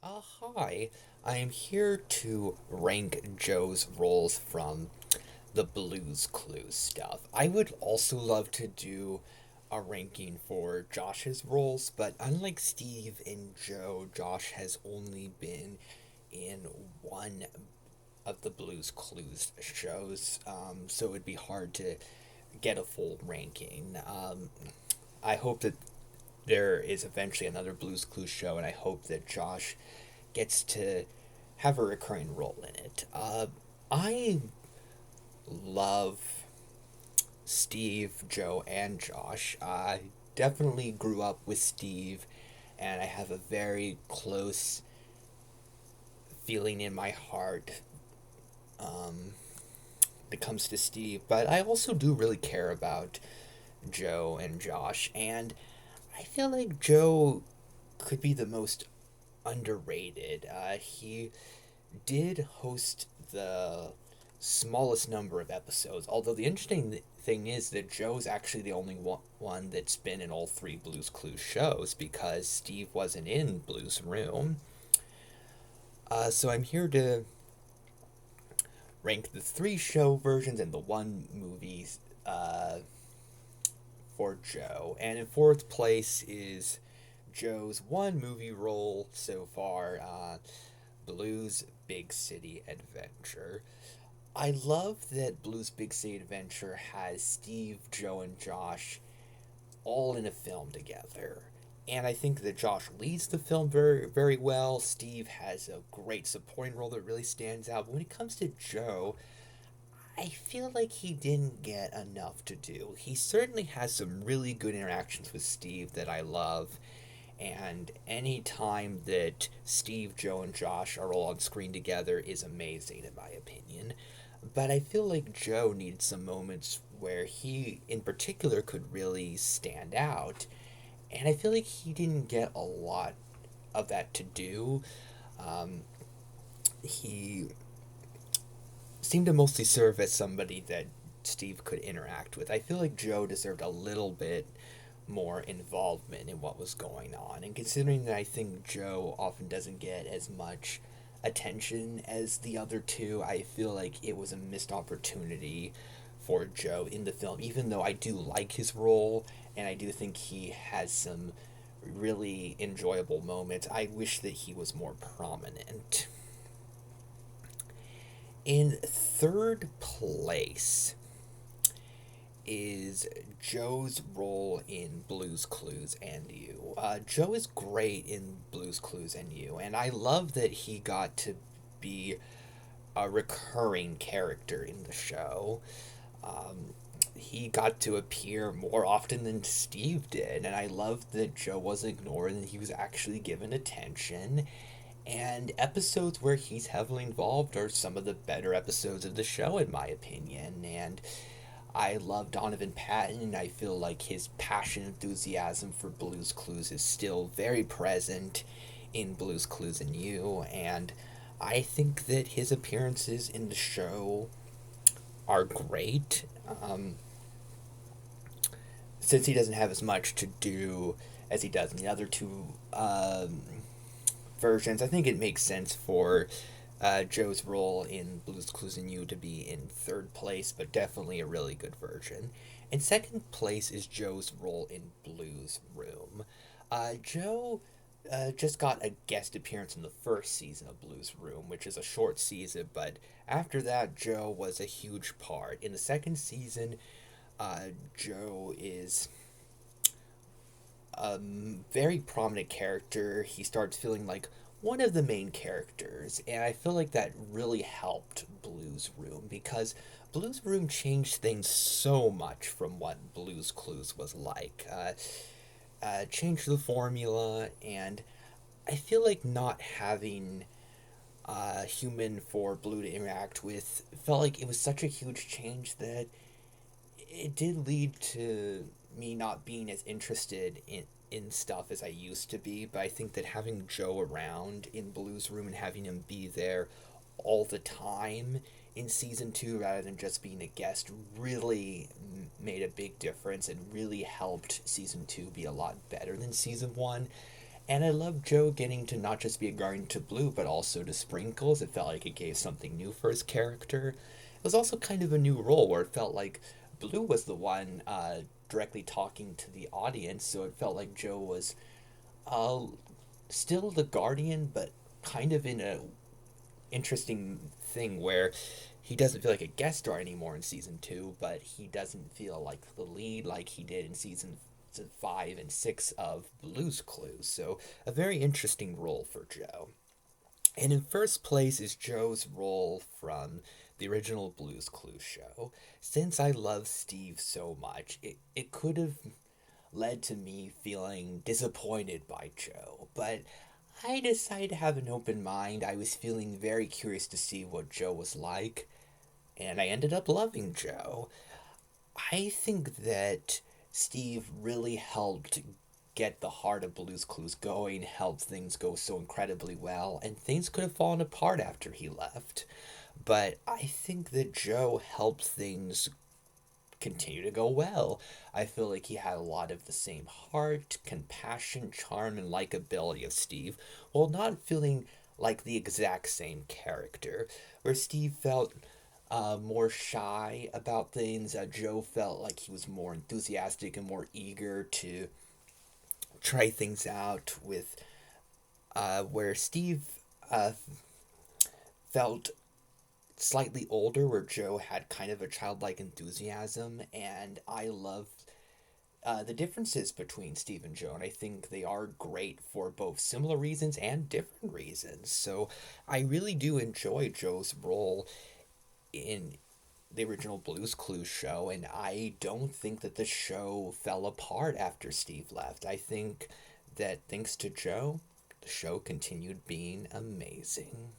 Hi. I am here to rank Joe's roles from the Blues Clues stuff. I would also love to do a ranking for Josh's roles, but unlike Steve and Joe, Josh has only been in one of the Blues Clues shows, so it'd be hard to get a full ranking. I hope that there is eventually another Blues Clues show, and I hope that Josh gets to have a recurring role in it. I love Steve, Joe, and Josh. I definitely grew up with Steve, and I have a very close feeling in my heart um, that comes to Steve. But I also do really care about Joe and Josh, and I feel like Joe could be the most underrated. He did host the smallest number of episodes, although the interesting thing is that Joe's actually the only one that's been in all three Blues Clues shows because Steve wasn't in Blues Room. So I'm here to rank the three show versions and the one movie uh, for Joe. And in fourth place is Joe's one movie role so far, Blues Big City Adventure. I love that Blues Big City Adventure has Steve, Joe, and Josh all in a film together. And I think that Josh leads the film very, very well. Steve has a great supporting role that really stands out. But when it comes to Joe, I feel like he didn't get enough to do. He certainly has some really good interactions with Steve that I love. And any time that Steve, Joe, and Josh are all on screen together is amazing, in my opinion. But I feel like Joe needs some moments where he, in particular, could really stand out. And I feel like he didn't get a lot of that to do. Um, he seemed to mostly serve as somebody that Steve could interact with. I feel like Joe deserved a little bit more involvement in what was going on. And considering that I think Joe often doesn't get as much attention as the other two, I feel like it was a missed opportunity for Joe in the film, even though I do like his role and I do think he has some really enjoyable moments. I wish that he was more prominent. In third place is Joe's role in Blues Clues and You. Joe is great in Blues Clues and You, and I love that he got to be a recurring character in the show. Um, he got to appear more often than Steve did, and I love that Joe wasn't ignored and he was actually given attention. And episodes where he's heavily involved are some of the better episodes of the show, in my opinion. And I love Donovan Patton. I feel like his passion, enthusiasm for Blues Clues is still very present in Blues Clues and You, and I think that his appearances in the show are great. Since he doesn't have as much to do as he does in the other two versions, I think it makes sense for Joe's role in Blues Clues and You to be in third place, but definitely a really good version. In second place is Joe's role in Blues Room. Joe just got a guest appearance in the first season of Blues Room, which is a short season, but after that, Joe was a huge part. In the second season, Joe is a very prominent character. He starts feeling like one of the main characters, and I feel like that really helped Blues Room because Blues Room changed things so much from what Blues Clues was like. Changed the formula, and I feel like not having a human for Blue to interact with felt like it was such a huge change that it did lead to me not being as interested in stuff as I used to be, but I think that having Joe around in Blues Room and having him be there all the time in season 2 rather than just being a guest really made a big difference and really helped season 2 be a lot better than season 1. And I love Joe getting to not just be a guardian to Blue, but also to Sprinkles. It felt like it gave something new for his character. It was also kind of a new role where it felt like Blue was the one directly talking to the audience, so it felt like Joe was uh, still the guardian, but kind of in a interesting thing where he doesn't feel like a guest star anymore in season two, but he doesn't feel like the lead like he did in season 5 and 6 of Blue's Clues. So a very interesting role for Joe. And in first place is Joe's role from the original Blue's Clues show. Since I love Steve so much, it could have led to me feeling disappointed by Joe, but I decided to have an open mind. I was feeling very curious to see what Joe was like, and I ended up loving Joe. I think that Steve really helped get the heart of Blue's Clues going, helped things go so incredibly well, and things could have fallen apart after he left. But I think that Joe helped things continue to go well. I feel like he had a lot of the same heart, compassion, charm, and likability of Steve, while not feeling like the exact same character. Where Steve felt more shy about things, Joe felt like he was more enthusiastic and more eager to try things out with where Steve uh, felt slightly older, where Joe had kind of a childlike enthusiasm, and I love the differences between Steve and Joe, and I think they are great for both similar reasons and different reasons. So I really do enjoy Joe's role in the original Blues Clues show, and I don't think that the show fell apart after Steve left. I think that thanks to Joe, the show continued being amazing.